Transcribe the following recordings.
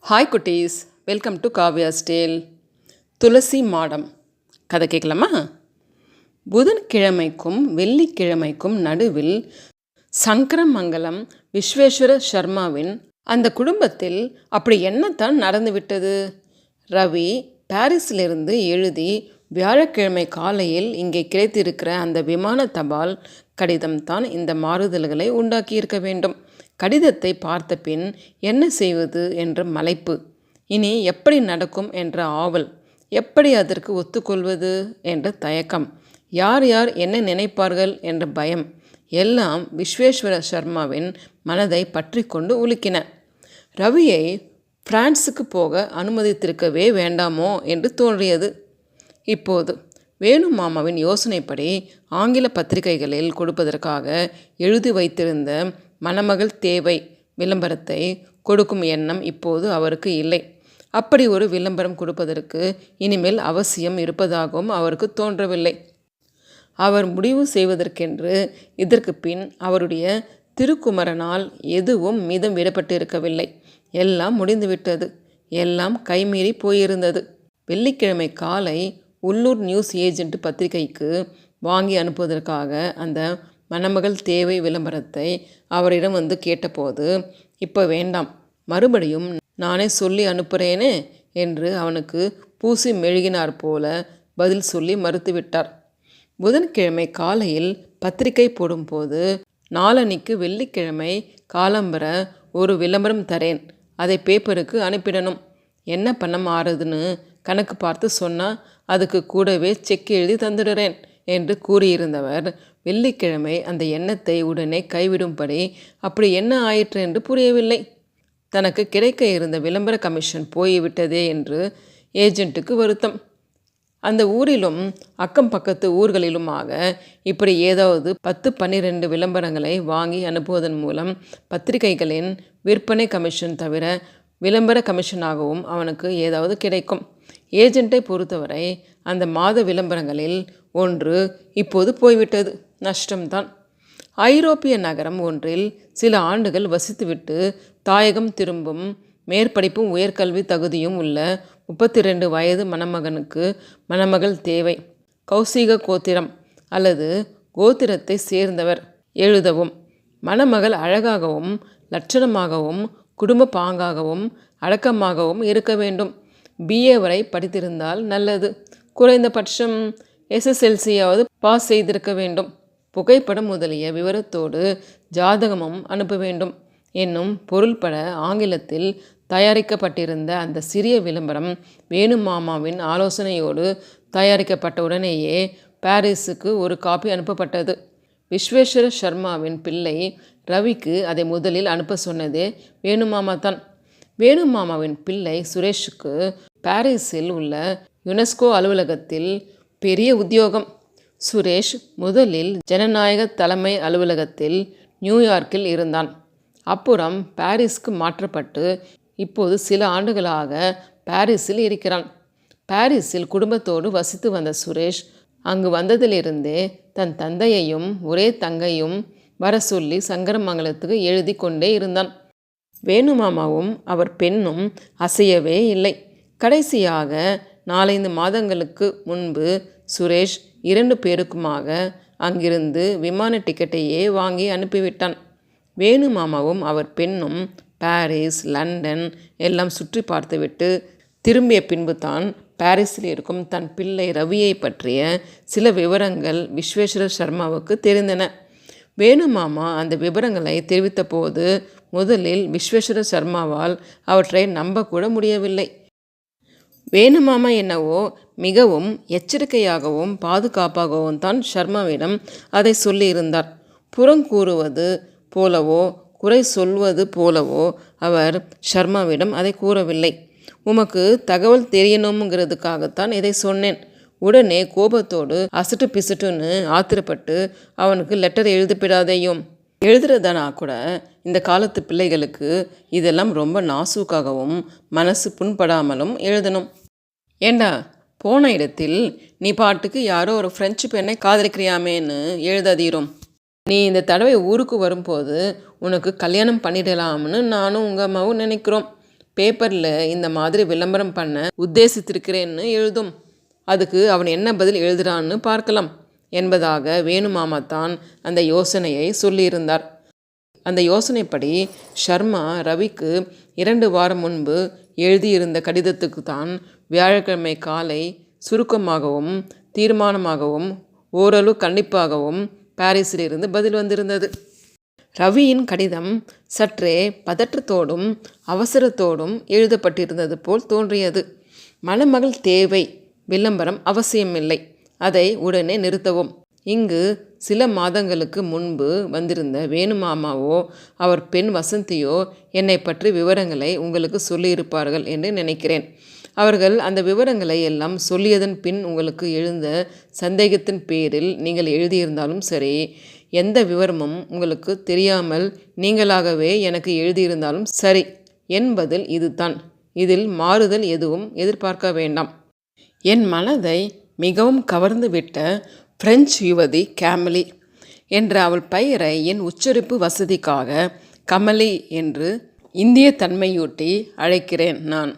Hi குட்டீஸ், welcome to காவ்யாஸ் Dale. துளசி மாடம் கதை கேட்கலாமா? புதன்கிழமைக்கும் வெள்ளிக்கிழமைக்கும் நடுவில் சங்கரமங்கலம் விஸ்வேஸ்வர சர்மாவின் அந்த குடும்பத்தில் அப்படி என்னத்தான் நடந்துவிட்டது? ரவி பாரிஸிலிருந்து எழுதி வியாழக்கிழமை காலையில் இங்கே கிடைத்திருக்கிற அந்த விமான தபால் கடிதம்தான் இந்த மாறுதல்களை உண்டாக்கியிருக்க வேண்டும். கடிதத்தை பார்த்த பின் என்ன செய்வது என்ற மலைப்பு, இனி எப்படி நடக்கும் என்ற ஆவல், எப்படி அதற்கு ஒத்துக்கொள்வது என்ற தயக்கம், யார் யார் என்ன நினைப்பார்கள் என்ற பயம் எல்லாம் விஸ்வேஸ்வர சர்மாவின் மனதை பற்றி கொண்டு உலுக்கின. ரவியை பிரான்ஸுக்கு போக அனுமதித்திருக்கவே வேண்டாமோ என்று தோன்றியது. இப்போது வேணு மாமாவின் யோசனைப்படி ஆங்கில பத்திரிகைகளில் கொடுப்பதற்காக எழுதி வைத்திருந்த மணமகள் தேவை விளம்பரத்தை கொடுக்கும் எண்ணம் இப்போது அவருக்கு இல்லை. அப்படி ஒரு விளம்பரம் கொடுப்பதற்கு இனிமேல் அவசியம் இருப்பதாகவும் அவருக்கு தோன்றவில்லை. அவர் முடிவு செய்வதற்கென்று இதற்கு பின் அவருடைய திருக்குமரனால் எதுவும் மீதம் விடப்பட்டிருக்கவில்லை. எல்லாம் முடிந்துவிட்டது. எல்லாம் கைமீறி போயிருந்தது. வெள்ளிக்கிழமை காலை உள்ளூர் நியூஸ் ஏஜென்ட் பத்திரிகைக்கு வாங்கி அனுப்புவதற்காக அந்த மணமகள் தேவை விளம்பரத்தை அவரிடம் வந்து கேட்டபோது, இப்போ வேண்டாம், மறுபடியும் நானே சொல்லி அனுப்புகிறேனே என்று அவனுக்கு பூசி மெழுகினார் போல பதில் சொல்லி மறுத்துவிட்டார். புதன்கிழமை காலையில் பத்திரிகை போடும்போது, நாளன்னைக்கு வெள்ளிக்கிழமை காலம்பர ஒரு விளம்பரம் தரேன், அதை பேப்பருக்கு அனுப்பிடணும், என்ன பணம் ஆறுதுன்னு கணக்கு பார்த்து சொன்னால் அதுக்கு கூடவே செக் எழுதி தந்துடுறேன் என்று கூறியிருந்தவர் வெள்ளிக்கிழமை அந்த எண்ணத்தை உடனே கைவிடும்படி அப்படி என்ன ஆயிற்று என்று புரியவில்லை. தனக்கு கிடைக்க இருந்த விளம்பர கமிஷன் போய்விட்டதே என்று ஏஜென்ட்டுக்கு வருத்தம். அந்த ஊரிலும் அக்கம் பக்கத்து ஊர்களிலுமாக இப்படி ஏதாவது 10-12 விளம்பரங்களை வாங்கி அனுப்புவதன் மூலம் பத்திரிகைகளின் விற்பனை கமிஷன் தவிர விளம்பர கமிஷனாகவும் அவனுக்கு ஏதாவது கிடைக்கும். ஏஜென்ட்டை பொறுத்தவரை அந்த மாத விளம்பரங்களில் ஒன்று இப்போது போய்விட்டது, நஷ்டம்தான். ஐரோப்பிய நகரம் ஒன்றில் சில ஆண்டுகள் வசித்துவிட்டு தாயகம் திரும்பும் மேற்படிப்பும் உயர்கல்வி தகுதியும் உள்ள 32 வயது மணமகனுக்கு மணமகள் தேவை. கௌசிக கோத்திரம் அல்லது கோத்திரத்தை சேர்ந்தவர் எழுதவும், மணமகள் அழகாகவும் லட்சணமாகவும் குடும்ப பாங்காகவும் அடக்கமாகவும் இருக்க வேண்டும். BA வரை படித்திருந்தால் நல்லது, குறைந்தபட்சம் SSLCயாவது பாஸ் செய்திருக்க வேண்டும். புகைப்படம் முதலிய விவரத்தோடு ஜாதகமும் அனுப்ப வேண்டும் என்னும் பொருள்பட ஆங்கிலத்தில் தயாரிக்கப்பட்டிருந்த அந்த சிறிய விளம்பரம் வேணு மாமாவின் ஆலோசனையோடு தயாரிக்கப்பட்ட உடனேயே பாரிஸுக்கு ஒரு காப்பி அனுப்பப்பட்டது. விஸ்வேஸ்வர சர்மாவின் பிள்ளை ரவிக்கு அதை முதலில் அனுப்ப சொன்னதே வேணுமாமா தான். வேணுமாமாவின் பிள்ளை சுரேஷுக்கு பாரிஸில் உள்ள யுனெஸ்கோ அலுவலகத்தில் பெரிய உத்தியோகம். சுரேஷ் முதலில் ஜனநாயக தலைமை அலுவலகத்தில் நியூயார்க்கில் இருந்தான். அப்புறம் பாரிஸ்க்கு மாற்றப்பட்டு இப்போது சில ஆண்டுகளாக பாரிஸில் இருக்கிறான். பாரிஸில் குடும்பத்தோடு வசித்து வந்த சுரேஷ் அங்கு வந்ததிலிருந்தே தன் தந்தையையும் ஒரே தங்கையும் வர சொல்லி சங்கரமங்கலத்துக்கு எழுதி கொண்டே இருந்தான். வேணுமாமாவும் அவர் பெண்ணும் அசையவே இல்லை. கடைசியாக 4-5 மாதங்களுக்கு முன்பு சுரேஷ் 2 பேருக்குமாக அங்கிருந்து விமான டிக்கெட்டையே வாங்கி அனுப்பிவிட்டான். வேணுமாமாவும் அவர் பெண்ணும் பாரிஸ், லண்டன் எல்லாம் சுற்றி பார்த்துவிட்டு திரும்பிய பின்பு தான் பாரிஸில் இருக்கும் தன் பிள்ளை ரவியை பற்றிய சில விவரங்கள் விஸ்வேஸ்வர சர்மாவுக்கு தெரிந்தன. வேணுமாமா அந்த விவரங்களை தெரிவித்த போது முதலில் விஸ்வேஸ்வர சர்மாவால் அவற்றை நம்பக்கூட முடியவில்லை. வேணுமாமா என்னவோ மிகவும் எச்சரிக்கையாகவும் பாதுகாப்பாகவும் தான் சர்மாவிடம் அதை சொல்லியிருந்தார். புறங்கூறுவது போலவோ குறை சொல்வது போலவோ அவர் சர்மாவிடம் அதை கூறவில்லை. உமக்கு தகவல் தெரியணுங்கிறதுக்காகத்தான் இதை சொன்னேன். உடனே கோபத்தோடு அசட்டு பிசட்டுன்னு ஆத்திரப்பட்டு அவனுக்கு லெட்டர் எழுதிப்பிடாதையும். எழுதுறதானா கூட இந்த காலத்து பிள்ளைகளுக்கு இதெல்லாம் ரொம்ப நாசூக்காகவும் மனசு புண்படாமலும் எழுதணும். ஏண்டா, போன இடத்தில் நீ பாட்டுக்கு யாரோ ஒரு ஃப்ரெஞ்சு பெண்ணை காதலிக்கிறியாமேன்னு எழுதாதீரும். நீ இந்த தடவை ஊருக்கு வரும்போது உனக்கு கல்யாணம் பண்ணிடலாம்னு நானும் உங்கள் அம்மாவும் நினைக்கிறோம். பேப்பரில் இந்த மாதிரி விளம்பரம் பண்ண உத்தேசித்திருக்கிறேன்னு எழுதும். அதுக்கு அவன் என்ன பதில் எழுதுறான்னு பார்க்கலாம் என்பதாக வேணுமாமா தான் அந்த யோசனையை சொல்லியிருந்தார். அந்த யோசனைப்படி ஷர்மா ரவிக்கு 2 வாரம் முன்பு எழுதியிருந்த கடிதத்துக்கு தான் வியாழக்கிழமை காலை சுருக்கமாகவும் தீர்மானமாகவும் ஓரளவு கண்டிப்பாகவும் பாரிஸிலிருந்து பதில் வந்திருந்தது. ரவியின் கடிதம் சற்றே பதற்றத்தோடும் அவசரத்தோடும் எழுதப்பட்டிருந்தது போல் தோன்றியது. மணமகள் தேவை, விளம்பரம் அவசியமில்லை, அதை உடனே நிறுத்தவும். இங்கு சில மாதங்களுக்கு முன்பு வந்திருந்த வேணுமாமாவோ அவர் பெண் வசந்தியோ என்னை பற்றி விவரங்களை உங்களுக்கு சொல்லியிருப்பார்கள் என்று நினைக்கிறேன். அவர்கள் அந்த விவரங்களை எல்லாம் சொல்லியதன் பின் உங்களுக்கு எழுந்த சந்தேகத்தின் பேரில் நீங்கள் எழுதியிருந்தாலும் சரி, எந்த விவரமும் உங்களுக்கு தெரியாமல் நீங்களாகவே எனக்கு எழுதியிருந்தாலும் சரி, என் பதில் இதுதான். இதில் மாறுதல் எதுவும் எதிர்பார்க்க வேண்டாம். என் மனதை மிகவும் கவர்ந்து விட்ட பிரெஞ்சு யுவதி கேமலி என்ற அவள் பெயரை என் உச்சரிப்பு வசதிக்காக கமலி என்று இந்திய தன்மையூட்டி அழைக்கிறேன். நான்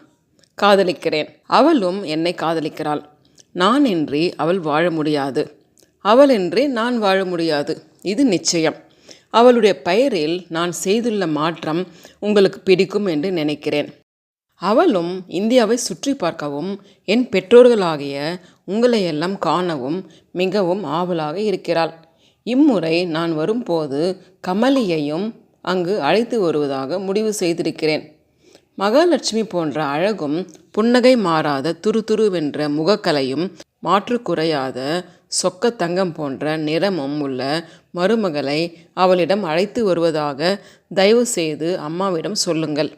காதலிக்கிறேன், அவளும் என்னை காதலிக்கிறாள். நான் இன்றி அவள் வாழ முடியாது, அவளின்றி நான் வாழ முடியாது, இது நிச்சயம். அவளுடைய பெயரில் நான் செய்துள்ள மாற்றம் உங்களுக்கு பிடிக்கும் என்று நினைக்கிறேன். அவளும் இந்தியாவை சுற்றி பார்க்கவும் என் பெற்றோர்களாகிய உங்களையெல்லாம் காணவும் மிகவும் ஆவலாக இருக்கிறாள். இம்முறை நான் வரும்போது கமலியையும் அங்கு அழைத்து வருவதாக முடிவு செய்திருக்கிறேன். மகாலட்சுமி போன்ற அழகும் புன்னகை மாறாத துருதுருவென்ற முகக்கலையும் மாற்று குறையாத சொக்க தங்கம் போன்ற நிறமும் உள்ள மருமகளை அவளிடம் அழைத்து வருவதாக தயவு செய்து அம்மாவிடம் சொல்லுங்கள்.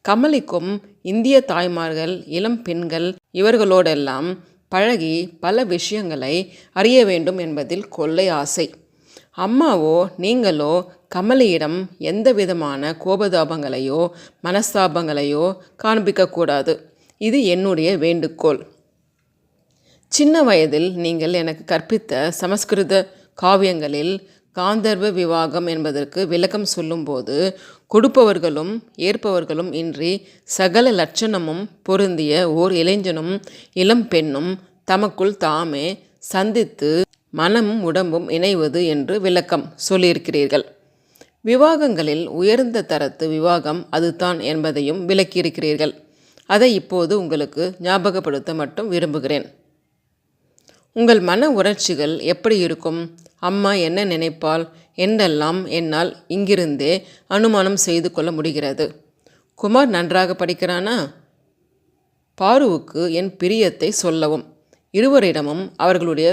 கமலிக்கும் இந்திய தாய்மார்கள், இளம் பெண்கள் இவர்களோடெல்லாம் பழகி பல விஷயங்களை அறிய வேண்டும் என்பதில் கொள்ளை ஆசை. அம்மாவோ நீங்களோ கமலியிடம் எந்த விதமான கோபதாபங்களையோ மனஸ்தாபங்களையோ காண்பிக்கக்கூடாது. இது என்னுடைய வேண்டுகோள். சின்ன வயதில் நீங்கள் எனக்கு கற்பித்த சமஸ்கிருத காவியங்களில் காந்தர்வ விவாகம் என்பதற்கு விளக்கம் சொல்லும்போது கொடுப்பவர்களும் ஏற்பவர்களும் இன்றி சகல லட்சணமும் பொருந்திய ஓர் இளைஞனும் இளம் பெண்ணும் தமக்குள் தாமே சந்தித்து மனமும் உடம்பும் இணைவது என்று விளக்கம் சொல்லியிருக்கிறீர்கள். விவாகங்களில் உயர்ந்த தரத்து விவாகம் அதுதான் என்பதையும் விளக்கியிருக்கிறீர்கள். அதை இப்போது உங்களுக்கு ஞாபகப்படுத்த மட்டும் விரும்புகிறேன். உங்கள் மன உணர்ச்சிகள் எப்படி இருக்கும், அம்மா என்ன நினைப்பாள் என்றெல்லாம் என்னால் இங்கிருந்தே அனுமானம் செய்து கொள்ள முடிகிறது. குமார் நன்றாக படிக்கிறானா? பாருவுக்கு என் பிரியத்தை சொல்லவும். இருவரிடமும் அவர்களுடைய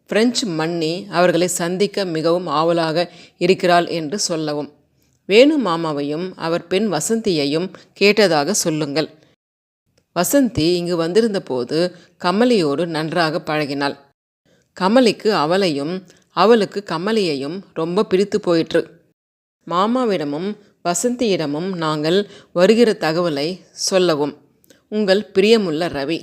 பிரெஞ்சு மன்னி அவர்களை சந்திக்க மிகவும் ஆவலாக இருக்கிறாள் என்று சொல்லவும். வேணு மாமாவையும் அவர் பெண் வசந்தியையும் கேட்டதாக சொல்லுங்கள். வசந்தி இங்கு வந்திருந்த போது கமலியோடு நன்றாக பழகினாள். கமலிக்கு அவளையும் அவளுக்கு கமலியையும் ரொம்ப பிடித்து போயிற்று. மாமாவிடமும் வசந்தியிடமும் நாங்கள் வருகிற தகவலை சொல்லவும். உங்கள் பிரியமுள்ள ரவி.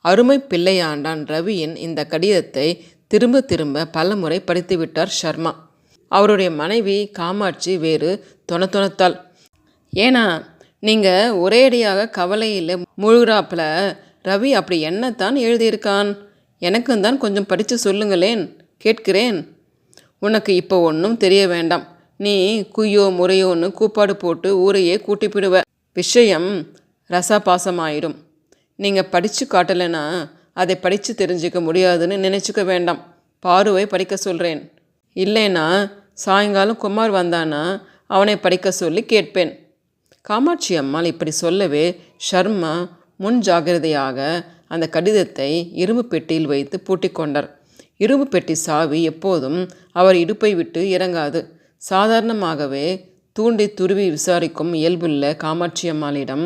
அருமை பிள்ளையாண்டான் ரவியின் இந்த கடிதத்தை திரும்ப திரும்ப பல முறை படித்துவிட்டார் ஷர்மா. அவருடைய மனைவி காமாட்சி வேறு தொணத்தாள். ஏன்னா நீங்கள் ஒரேடியாக கவலையில் முழுகிறாப்புல ரவி அப்படி என்னத்தான் எழுதியிருக்கான்? எனக்கும் தான் கொஞ்சம் படித்து சொல்லுங்களேன், கேட்கிறேன். உனக்கு இப்போ ஒன்றும் தெரிய வேண்டாம். நீ குய்யோ முறையோன்னு கூப்பாடு போட்டு ஊரையே கூட்டிப்பிடுவ. விஷயம் ரசபாசமாயிடும். நீங்கள் படித்து காட்டலைன்னா அதை படித்து தெரிஞ்சிக்க முடியாதுன்னு நினச்சிக்க வேண்டாம். பாருவை படிக்க சொல்கிறேன். இல்லைன்னா சாயங்காலம் குமார் வந்தானா அவனை படிக்க சொல்லி கேட்பேன். காமாட்சி அம்மாள் இப்படி சொல்லவே ஷர்மா முன் ஜாகிரதையாக அந்த கடிதத்தை இரும்பு பெட்டியில் வைத்து பூட்டிக்கொண்டார். இரும்பு பெட்டி சாவி எப்போதும் அவர் இடுப்பை விட்டு இறங்காது. சாதாரணமாகவே தூண்டி துருவி விசாரிக்கும் இயல்புள்ள காமாட்சி அம்மாளிடம்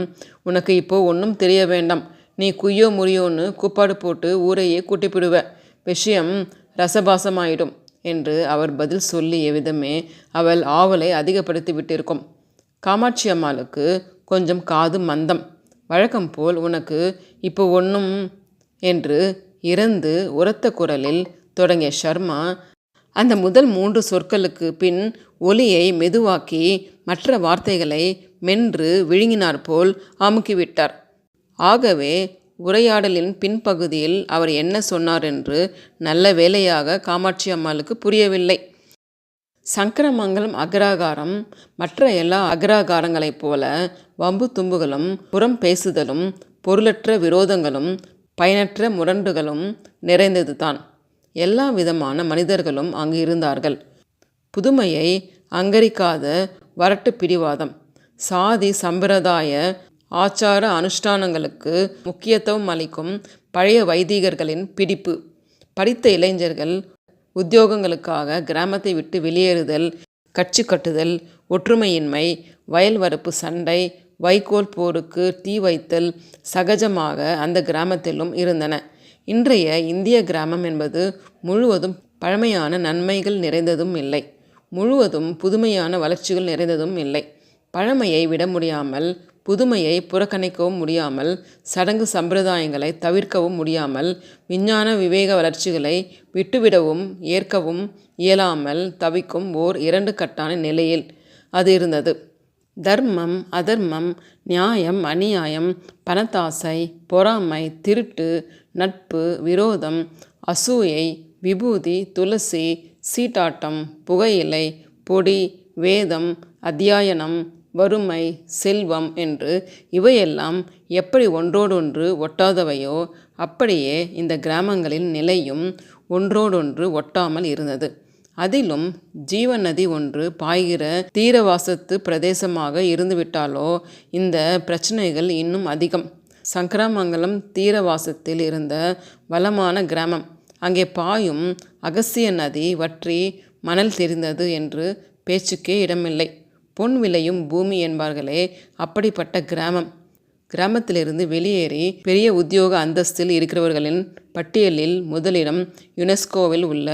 உனக்கு இப்போ ஒன்றும் தெரிய வேண்டாம், நீ குய்யோ முறியோன்னு கூப்பாடு போட்டு ஊரையே கூட்டிப்பிடுவ, விஷயம் ரசபாசமாயிடும் என்று அவர் பதில் சொல்லிய விதமே அவள் ஆவலை அதிகப்படுத்தி விட்டிருக்கும். காமாட்சி அம்மாளுக்கு கொஞ்சம் காது மந்தம். வழக்கம் போல் உனக்கு இப்போ ஒன்றும் என்று இறந்து உரத்த குரலில் தொடங்கிய ஷர்மா அந்த முதல் 3 சொற்களுக்கு பின் ஒலியை மெதுவாக்கி மற்ற வார்த்தைகளை மென்று விழுங்கினார் போல் அமுக்கிவிட்டார். ஆகவே உரையாடலின் பின்பகுதியில் அவர் என்ன சொன்னார் என்று நல்ல வேளையாக காமாட்சி அம்மாளுக்கு புரியவில்லை. சங்கரமங்கலம் அக்ராகாரம் மற்ற எல்லா அக்ராகாரங்களைப் போல வம்பு தும்புகளும் புறம் பேசுதலும் பொருளற்ற விரோதங்களும் பயனற்ற முரண்டுகளும் நிறைந்தது தான். எல்லா விதமான மனிதர்களும் அங்கு இருந்தார்கள். புதுமையை அங்கரிக்காத வரட்டு பிடிவாதம், சாதி சம்பிரதாய ஆச்சார அனுஷ்டானங்களுக்கு முக்கியத்துவம் அளிக்கும் பழைய வைதிகர்களின் பிடிப்பு, படித்த இளைஞர்கள் உத்தியோகங்களுக்காக கிராமத்தை விட்டு வெளியேறுதல், கட்சி கட்டுதல், ஒற்றுமையின்மை, வயல் வரப்பு சண்டை, வைக்கோல் போருக்கு தீ வைத்தல் சகஜமாக அந்த கிராமத்திலும் இருந்தன. இன்றைய இந்திய கிராமம் என்பது முழுவதும் பழமையான நன்மைகள் நிறைந்ததும் இல்லை, முழுவதும் புதுமையான வளர்ச்சிகள் நிறைந்ததும் இல்லை. பழமையை விட முடியாமல், புதுமையை புறக்கணிக்கவும் முடியாமல், சடங்கு சம்பிரதாயங்களை தவிர்க்கவும் முடியாமல், விஞ்ஞான விவேக வளர்ச்சிகளை விட்டுவிடவும் ஏற்கவும் இயலாமல் தவிக்கும் ஓர் இரண்டு கட்டான நிலையில் அது இருந்தது. தர்மம் அதர்மம், நியாயம் அநியாயம், பணத்தாசை, பொறாமை, திருட்டு, நட்பு, விரோதம், அசூயை, விபூதி, துளசி, சீட்டாட்டம், புகையிலை, பொடி, வேதம், அத்தியாயனம், வறுமை, செல்வம் என்று இவையெல்லாம் எப்படி ஒன்றோடொன்று ஒட்டாதவையோ அப்படியே இந்த கிராமங்களின் நிலையும் ஒன்றோடொன்று ஒட்டாமல் இருந்தது. அதிலும் ஜீவநதி ஒன்று பாய்கிற தீரவாசத்து பிரதேசமாக இருந்துவிட்டாலோ இந்த பிரச்சனைகள் இன்னும் அதிகம். சங்கராமங்கலம் தீரவாசத்தில் இருந்த வளமான கிராமம். அங்கே பாயும் அகசிய நதி வற்றி மணல் தெரிந்தது என்று பேச்சுக்கே இடமில்லை. பொன் விளையும் பூமி என்பார்களே, அப்படிப்பட்ட கிராமம். கிராமத்திலிருந்து வெளியேறி பெரிய உத்தியோக அந்தஸ்தில் இருக்கிறவர்களின் பட்டியலில் முதலிடம் யுனெஸ்கோவில் உள்ள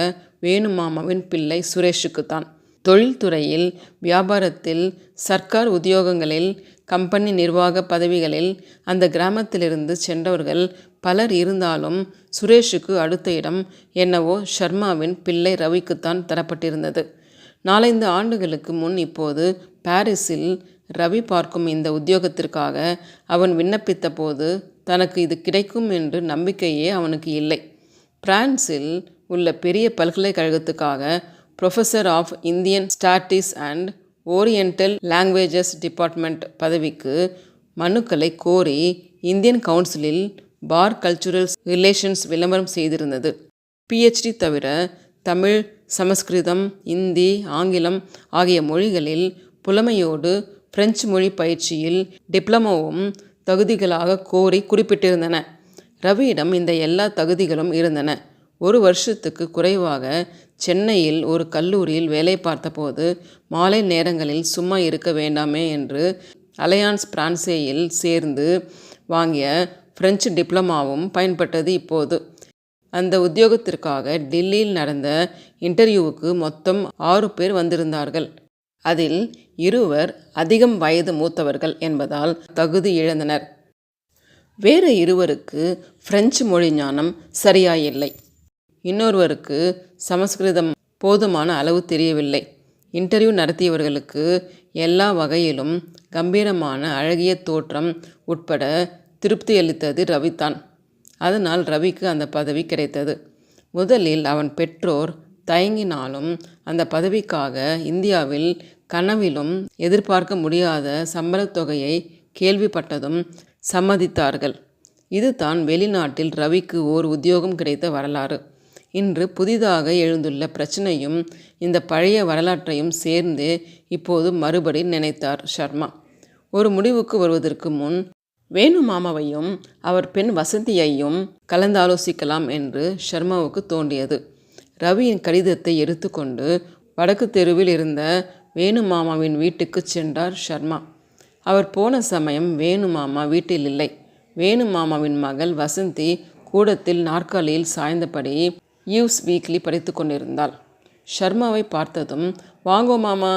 வேணுமாமாவின் பிள்ளை சுரேஷுக்குத்தான். தொழில்துறையில், வியாபாரத்தில், சர்க்கார் உத்தியோகங்களில், கம்பெனி நிர்வாக பதவிகளில் அந்த கிராமத்திலிருந்து சென்றவர்கள் பலர் இருந்தாலும் சுரேஷுக்கு அடுத்த இடம் என்னவோ ஷர்மாவின் பிள்ளை ரவிக்குத்தான் தரப்பட்டிருந்தது. 4-5 ஆண்டுகளுக்கு முன் இப்போது பாரிஸில் ரவி பார்க்கும் இந்த உத்தியோகத்திற்காக அவன் விண்ணப்பித்த போது தனக்கு இது கிடைக்கும் என்று நம்பிக்கையே அவனுக்கு இல்லை. பிரான்சில் உள்ள பெரிய பல்கலைக்கழகத்துக்காக professor of Indian studies and oriental languages department பதவிக்கு மனுக்களை கோரி இந்தியன் கவுன்சிலில் பார் கல்ச்சுரல் ரிலேஷன்ஸ் விளம்பரம் செய்திருந்தது. PhD தவிர தமிழ், சமஸ்கிருதம், இந்தி, ஆங்கிலம் ஆகிய மொழிகளில் புலமையோடு பிரெஞ்சு மொழி பயிற்சியில் டிப்ளமோவும் தகுதிகளாக கோரி குறிப்பிட்டிருந்தன. ரவியிடம் இந்த எல்லா தகுதிகளும் இருந்தன. 1 வருஷத்துக்கு குறைவாக சென்னையில் ஒரு கல்லூரியில் வேலை பார்த்தபோது மாலை நேரங்களில் சும்மா இருக்க வேண்டாமே என்று அலையான்ஸ் பிரான்சேயில் சேர்ந்து வாங்கிய பிரெஞ்சு டிப்ளமாவும் பயன்பட்டது. இப்போது அந்த உத்தியோகத்திற்காக டெல்லியில் நடந்த இன்டர்வியூவுக்கு மொத்தம் 6 பேர் வந்திருந்தார்கள். அதில் 2 அதிகம் வயது மூத்தவர்கள் என்பதால் தகுதி இழந்தனர். வேறு 2 பிரெஞ்சு மொழி ஞானம் சரியாயில்லை. இன்னொருவருக்கு சமஸ்கிருதம் போதுமான அளவு தெரியவில்லை. இன்டர்வியூ நடத்தியவர்களுக்கு எல்லா வகையிலும் கம்பீரமான அழகிய தோற்றம் உட்பட திருப்தியளித்தது ரவிதான். அதனால் ரவிக்கு அந்த பதவி கிடைத்தது. முதலில் அவன் பெற்றோர் தயங்கினாலும் அந்த பதவிக்காக இந்தியாவில் கனவிலும் எதிர்பார்க்க முடியாத சம்பளத் தொகையை கேள்விப்பட்டதும் சம்மதித்தார்கள். இதுதான் வெளிநாட்டில் ரவிக்கு ஓர் உத்தியோகம் கிடைத்த வரலாறு. இன்று புதிதாக எழுந்துள்ள பிரச்சனையும் இந்த பழைய வரலாற்றையும் சேர்ந்து இப்போது மறுபடி நினைத்தார் ஷர்மா. ஒரு முடிவுக்கு வருவதற்கு முன் வேணுமாமாவையும் அவர் பெண் வசந்தியையும் கலந்தாலோசிக்கலாம் என்று ஷர்மாவுக்கு தோன்றியது. ரவியின் கடிதத்தை எடுத்துக்கொண்டு வடக்கு தெருவில் இருந்த வேணுமாமாவின் வீட்டுக்கு சென்றார் ஷர்மா. அவர் போன சமயம் வேணுமாமா வீட்டில் இல்லை. வேணுமாமாவின் மகள் வசந்தி கூடத்தில் நாற்காலியில் சாய்ந்தபடி ஈவ்ஸ் வீக்லி படித்து கொண்டிருந்தாள். ஷர்மாவை பார்த்ததும், வாங்கோ மாமா,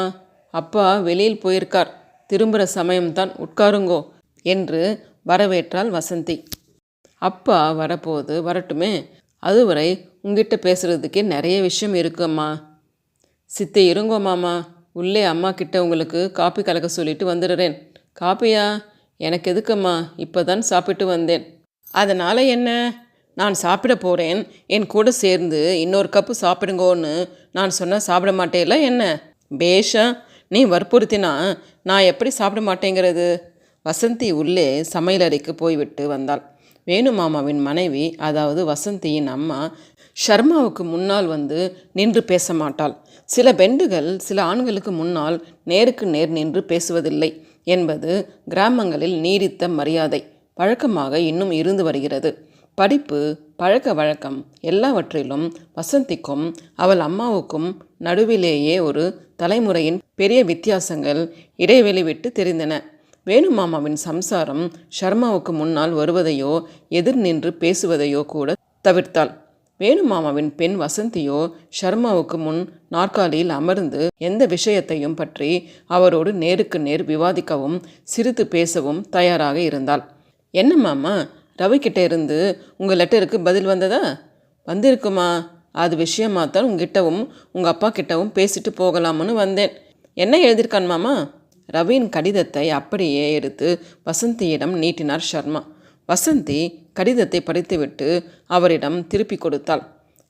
அப்பா வெளியில் போயிருக்கார், திரும்புகிற சமயம்தான், உட்காருங்கோ என்று வரவேற்றாள் வசந்தி. அப்பா வரப்போது வரட்டுமே, அதுவரை உங்ககிட்ட பேசுகிறதுக்கே நிறைய விஷயம் இருக்கும்மா. சித்தை இருங்கோ மாமா, உள்ளே அம்மா கிட்ட உங்களுக்கு காப்பி கலக்க சொல்லிட்டு வந்துடுறேன் காப்பியா? எனக்கு எதுக்கும்மா, இப்போ தான் சாப்பிட்டு வந்தேன். அதனால் என்ன? நான் சாப்பிட போகிறேன், என் கூட சேர்ந்து இன்னொரு கப்பு சாப்பிடுங்கோன்னு நான் சொன்னால் சாப்பிட மாட்டேல என்ன? பேஷா, நீ வற்புறுத்தினா நான் எப்படி சாப்பிட மாட்டேங்கிறது? வசந்தி உள்ளே சமையலறைக்கு போய்விட்டு வந்தாள். வேணு மாமாவின் மனைவி, அதாவது வசந்தியின் அம்மா, ஷர்மாவுக்கு முன்னால் வந்து நின்று பேச மாட்டாள். சில பெண்டுகள் சில ஆண்களுக்கு முன்னால் நேருக்கு நேர் நின்று பேசுவதில்லை என்பது கிராமங்களில் நீடித்த மரியாதை பழக்கமாக இன்னும் இருந்து வருகிறது. படிப்பு, பழக்க வழக்கம் எல்லாவற்றிலும் வசந்திக்கும் அவள் அம்மாவுக்கும் நடுவிலேயே ஒரு தலைமுறையின் பெரிய வித்தியாசங்கள் இடைவெளி விட்டு தெரிந்தன. வேணுமாமாவின் சம்சாரம் ஷர்மாவுக்கு முன்னால் வருவதையோ எதிர் நின்று பேசுவதையோ கூட தவிர்த்தாள். வேணுமாமாவின் பெண் வசந்தியோ ஷர்மாவுக்கு முன் நாற்காலியில் அமர்ந்து எந்த விஷயத்தையும் பற்றி அவரோடு நேருக்கு நேர் விவாதிக்கவும் சிரித்து பேசவும் தயாராக இருந்தாள். என்ன மாமா, ரவிக்கிட்ட இருந்து உங்கள் லெட்டருக்கு பதில் வந்ததா? வந்திருக்குமா? அது விஷயமாத்தான் உங்ககிட்டவும் உங்கள் அப்பா கிட்டவும் பேசிட்டு போகலாம்னு வந்தேன். என்ன எழுதியிருக்கான் மாமா? ரவியின் கடிதத்தை அப்படியே எடுத்து வசந்தியிடம் நீட்டினார் ஷர்மா. வசந்தி கடிதத்தை படித்துவிட்டு அவரிடம் திருப்பி கொடுத்தாள்.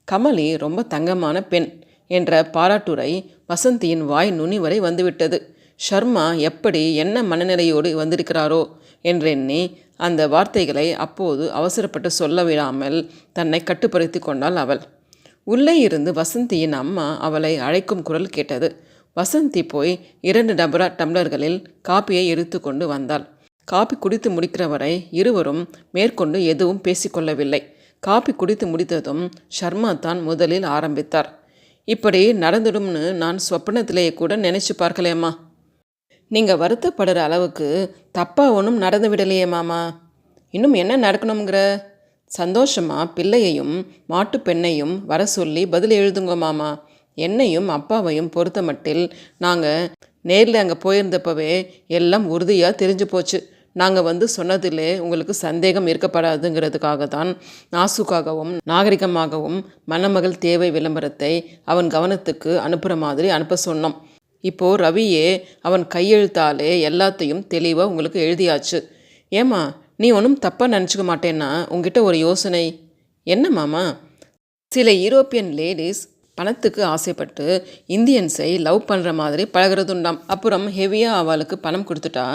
கமலி ரொம்ப தங்கமான பெண் என்ற பாராட்டுரை வசந்தியின் வாய் நுனி வரை வந்துவிட்டது. ஷர்மா எப்படி என்ன மனநிலையோடு வந்திருக்கிறாரோ என்றெண்ணி அந்த வார்த்தைகளை அப்போது அவசரப்பட்டு சொல்ல விடாமல் தன்னை கட்டுப்படுத்தி கொண்டாள் அவள். உள்ளே இருந்து வசந்தியின் அம்மா அவளை அழைக்கும் குரல் கேட்டது. வசந்தி போய் 2 டம்ளர்களில் காப்பியை எடுத்து கொண்டு வந்தாள். காப்பி குடித்து முடிக்கிற வரை இருவரும் மேற்கொண்டு எதுவும் பேசிக்கொள்ளவில்லை. காப்பி குடித்து முடித்ததும் ஷர்மா தான் முதலில் ஆரம்பித்தார். இப்படி நடந்துடும்னு நான் சொப்பனத்திலேயே கூட நினச்சி பார்க்கலையம்மா. நீங்கள் வருத்தப்படுற அளவுக்கு தப்பாக ஒன்றும் நடந்து விடலையே மாமா. இன்னும் என்ன நடக்கணுங்கிற? சந்தோஷமாக பிள்ளையையும் மாட்டு பெண்ணையும் வர சொல்லி பதில் எழுதுங்க மாமா. என்னையும் அப்பாவையும் பொறுத்த மட்டில் நாங்கள் நேரில் அங்கே போயிருந்தப்பவே எல்லாம் உறுதியாக தெரிஞ்சு போச்சு. நாங்கள் வந்து சொன்னதிலே உங்களுக்கு சந்தேகம் இருக்கப்படாதுங்கிறதுக்காக தான் நாசுக்காகவும் நாகரிகமாகவும் மணமகள் தேவை விளம்பரத்தை அவன் கவனத்துக்கு அனுப்புகிற மாதிரி அனுப்ப சொன்னோம். இப்போது ரவியே அவன் கையெழுத்தாலே எல்லாத்தையும் தெளிவாக உங்களுக்கு எழுதியாச்சு. ஏம்மா, நீ ஒன்றும் தப்பாக நினச்சிக்க மாட்டேன்னா உங்ககிட்ட ஒரு யோசனை. என்ன மாமா? சில யூரோப்பியன் லேடிஸ் பணத்துக்கு ஆசைப்பட்டு இந்தியன்ஸை லவ் பண்ணுற மாதிரி பழகிறதுண்டாம். அப்புறம் ஹெவியாக அவளுக்கு பணம் கொடுத்துட்டா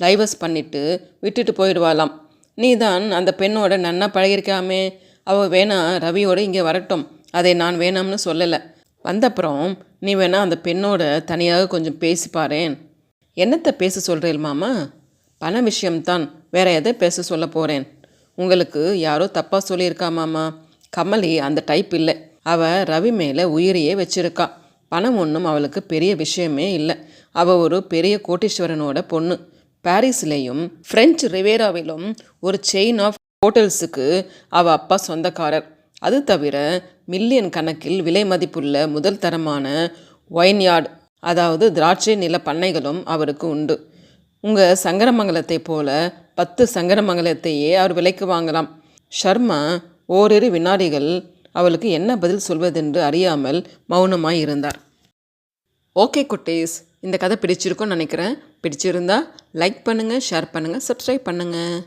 டைவர்ஸ் பண்ணிவிட்டு விட்டுட்டு போயிடுவாளாம். நீ தான் அந்த பெண்ணோட நன்னா பழகிருக்காமே. அவள் வேணா ரவியோடு இங்கே வரட்டும், அதை நான் வேணாம்னு சொல்லலை. வந்தப்புறம் நீ வேணா அந்த பெண்ணோட தனியாக கொஞ்சம் பேசிப்பாரேன். என்னத்தை பேச சொல்கிறேன் மாமா? பண விஷயம்தான், வேற எதை பேச சொல்ல போகிறேன்? உங்களுக்கு யாரோ தப்பாக சொல்லியிருக்கா மாமா. கமலி அந்த டைப் இல்லை. அவள் ரவி மேலே உயிரையே வச்சிருக்கா. பணம் ஒன்றும் அவளுக்கு பெரிய விஷயமே இல்லை. அவள் ஒரு பெரிய கோட்டீஸ்வரனோட பொண்ணு. பாரிஸ்லேயும் ஃப்ரெஞ்சு ரிவேராவிலும் ஒரு செயின் ஆஃப் ஹோட்டல்ஸுக்கு அவள் அப்பா சொந்தக்காரர். அது தவிர மில்லியன் கணக்கில் விலை மதிப்புள்ள முதல் தரமான ஒயின்யார்டு, அதாவது திராட்சை நில பண்ணைகளும் அவருக்கு உண்டு. உங்கள் சங்கரமங்கலத்தை போல 10 சங்கரமங்கலத்தையே அவர் விலைக்கு வாங்கலாம். ஷர்மா ஓரிரு வினாடிகள் அவளுக்கு என்ன பதில் சொல்வதென்று அறியாமல் மௌனமாய் இருந்தார். ஓகே குட்டீஸ், இந்த கதை பிடிச்சிருக்கும்னு நினைக்கிறேன். பிடிச்சிருந்தா லைக் பண்ணுங்கள், ஷேர் பண்ணுங்கள், சப்ஸ்கிரைப் பண்ணுங்கள்.